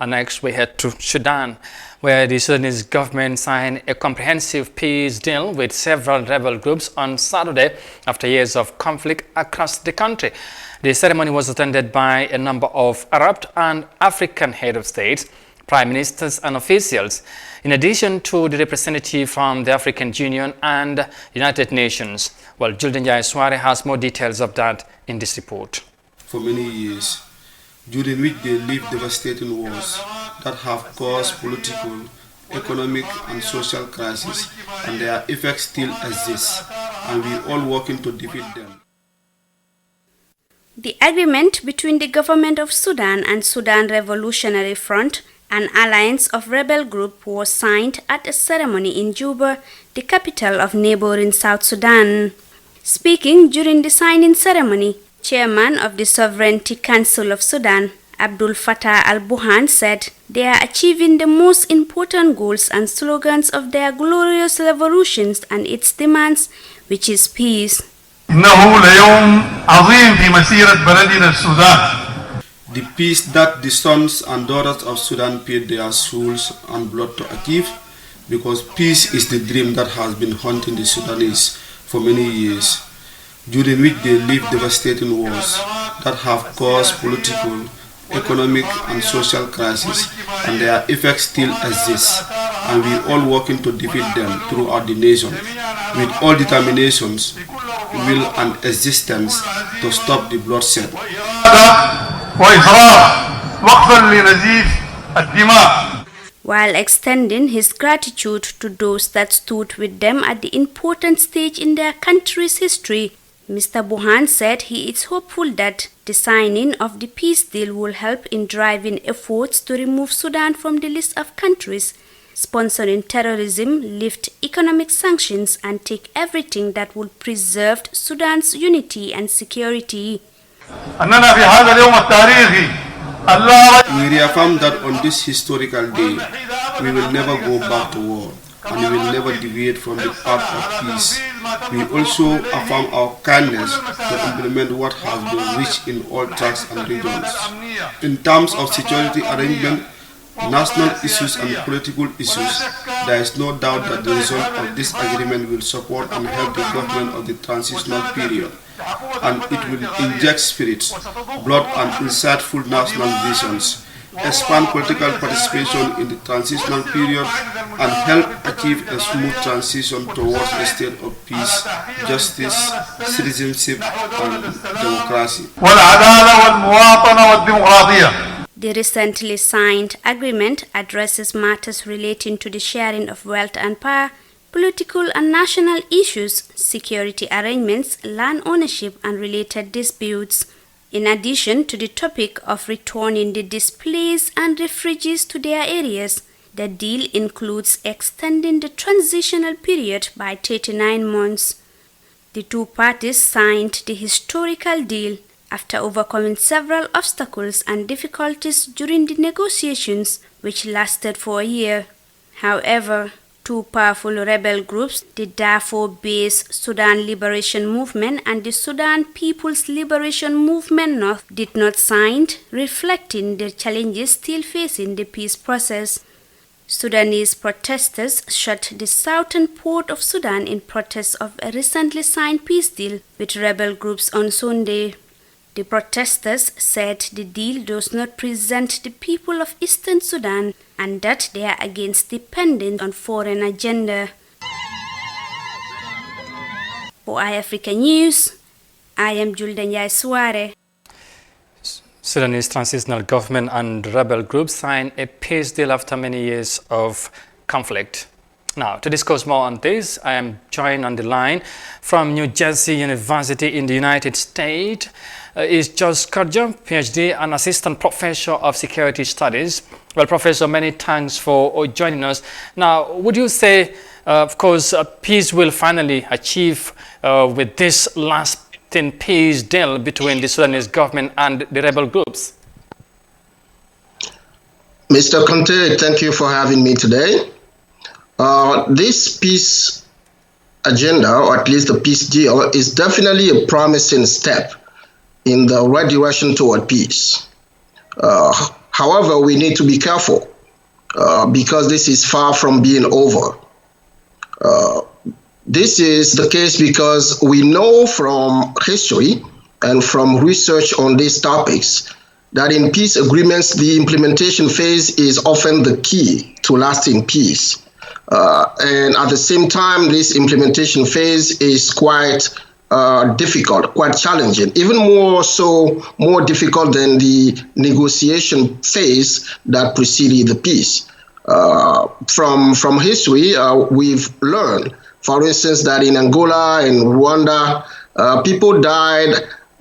And next we head to Sudan, where the Sudanese government signed a comprehensive peace deal with several rebel groups on Saturday after years of conflict across the country. The ceremony was attended by a number of Arab and African head of states, prime ministers and officials, in addition to the representative from the African Union and United Nations. Well, Julden Suare has more details of that in this report. For many years, during which they lived devastating wars that have caused political, economic and social crises, and their effects still exist, and we are all working to defeat them. The agreement between the government of Sudan and Sudan Revolutionary Front, an alliance of rebel groups, was signed at a ceremony in Juba, the capital of neighboring South Sudan. Speaking during the signing ceremony, Chairman of the Sovereignty Council of Sudan, Abdul Fattah al-Burhan, said they are achieving the most important goals and slogans of their glorious revolutions and its demands, which is peace. The peace that the sons and daughters of Sudan paid their souls and blood to achieve, because peace is the dream that has been haunting the Sudanese for many years, during which they lived devastating wars that have caused political, economic and social crises, and their effects still exist, and we are all working to defeat them throughout the nation with all determinations, will and existence to stop the bloodshed. While extending his gratitude to those that stood with them at the important stage in their country's history, Mr. Burhan said he is hopeful that the signing of the peace deal will help in driving efforts to remove Sudan from the list of countries sponsoring terrorism, lift economic sanctions, and take everything that would preserve Sudan's unity and security. We reaffirm that on this historical day, we will never go back to war, and we will never deviate from the path of peace. We also affirm our kindness to implement what has been reached in all tracts and regions. In terms of security arrangement, national issues and political issues, there is no doubt that the result of this agreement will support and help the government of the transitional period, and it will inject spirit, blood and insightful national visions, expand political participation in the transitional period, and help achieve a smooth transition towards a state of peace, justice, citizenship and democracy. The recently signed agreement addresses matters relating to the sharing of wealth and power, political and national issues, security arrangements, land ownership and related disputes. In addition to the topic of returning the displaced and refugees to their areas, the deal includes extending the transitional period by 39 months. The two parties signed the historical deal after overcoming several obstacles and difficulties during the negotiations, which lasted for a year. However, two powerful rebel groups, the Darfur-based Sudan Liberation Movement and the Sudan People's Liberation Movement North, did not sign, reflecting the challenges still facing the peace process. Sudanese protesters shut the southern port of Sudan in protest of a recently signed peace deal with rebel groups on Sunday. The protesters said the deal does not present the people of Eastern Sudan and that they are against dependence on foreign agenda. For iAfrica News, I am Julden Suare. Sudanese transitional government and rebel groups signed a peace deal after many years of conflict. Now, to discuss more on this, I am joined on the line from New Jersey University in the United States. Is Josh Kurja, PhD and Assistant Professor of Security Studies. Well, Professor, many thanks for joining us. Now, would you say, of course, peace will finally achieve with this lasting peace deal between the Sudanese government and the rebel groups? Mr. Conte, thank you for having me today. This peace agenda, or at least the peace deal, is definitely a promising step in the right direction toward peace. However, we need to be careful because this is far from being over. This is the case because we know from history and from research on these topics that in peace agreements, the implementation phase is often the key to lasting peace. And at the same time, this implementation phase is quite difficult, quite challenging, even more difficult than the negotiation phase that preceded the peace. From history, we've learned, for instance, that in Angola and Rwanda,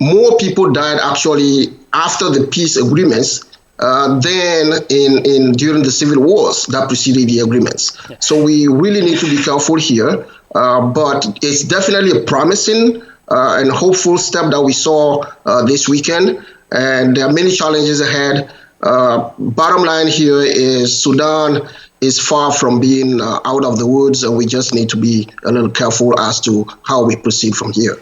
more people died actually after the peace agreements than during the civil wars that preceded the agreements. Yeah. So we really need to be careful here, but it's definitely a promising and hopeful step that we saw this weekend, and there are many challenges ahead. Bottom line here is Sudan is far from being out of the woods, and we just need to be a little careful as to how we proceed from here.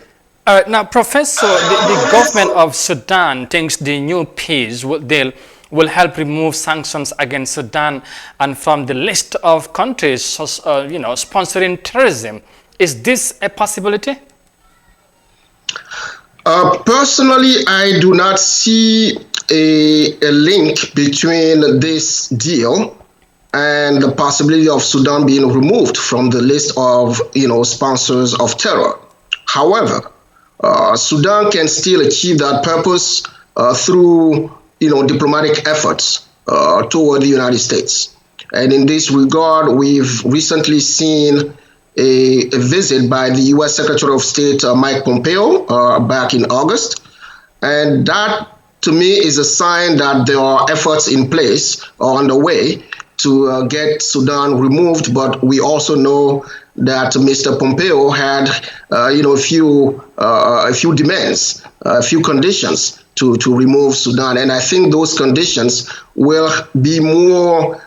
Now, Professor, the government of Sudan thinks the new peace will help remove sanctions against Sudan and from the list of countries sponsoring terrorism. Is this a possibility? Personally, I do not see a link between this deal and the possibility of Sudan being removed from the list of sponsors of terror. However, Sudan can still achieve that purpose through diplomatic efforts toward the United States. And in this regard, we've recently seen a visit by the U.S. Secretary of State Mike Pompeo back in August. And that, to me, is a sign that there are efforts in place or on the way to get Sudan removed. But we also know that Mr. Pompeo had, a few demands, a few conditions to remove Sudan. And I think those conditions will be more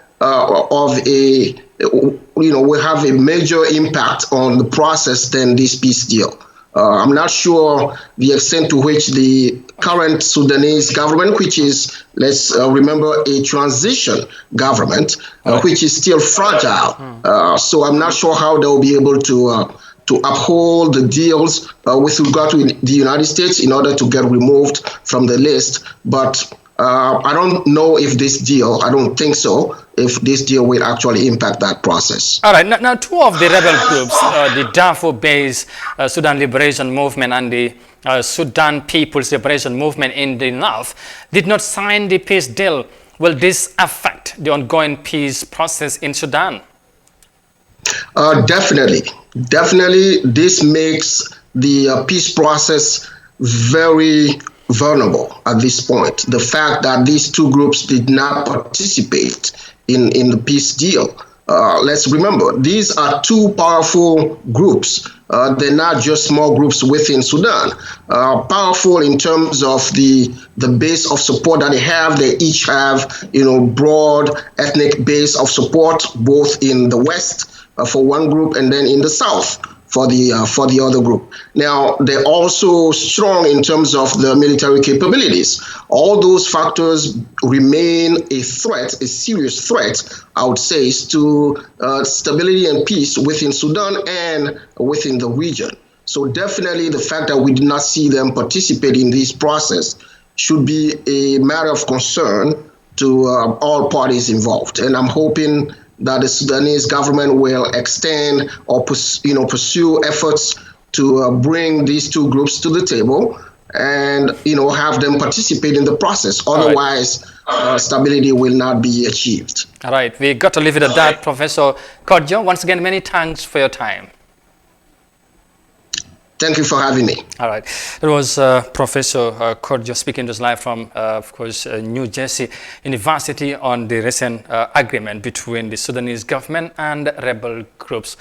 will have a major impact on the process than this peace deal. I'm not sure the extent to which the current Sudanese government, which is, let's remember, a transition government, which is still fragile. So I'm not sure how they'll be able to uphold the deals with regard to the United States in order to get removed from the list. But I don't know if this deal, I don't think so, if this deal will actually impact that process. All right. Now two of the rebel groups, the Darfur-based Sudan Liberation Movement and the Sudan People's Liberation Movement in the north, did not sign the peace deal. Will this affect the ongoing peace process in Sudan? Definitely. This makes the peace process very vulnerable at this point. The fact that these two groups did not participate in the peace deal. Let's remember, these are two powerful groups. They're not just small groups within Sudan. Powerful in terms of the base of support that they have. They each have, broad ethnic base of support, both in the West for one group and then in the South for the other group. Now, they're also strong in terms of the military capabilities. All those factors remain a threat, a serious threat, I would say, to stability and peace within Sudan and within the region. So definitely the fact that we did not see them participate in this process should be a matter of concern to all parties involved. And I'm hoping that the Sudanese government will extend or pursue efforts to bring these two groups to the table and have them participate in the process. Otherwise, stability will not be achieved. All right, we got to leave it at that, Professor Kodjo. Once again, many thanks for your time. Thank you for having me. All right. It was Professor Kodjo speaking to us live from, of course, New Jersey University on the recent agreement between the Sudanese government and rebel groups.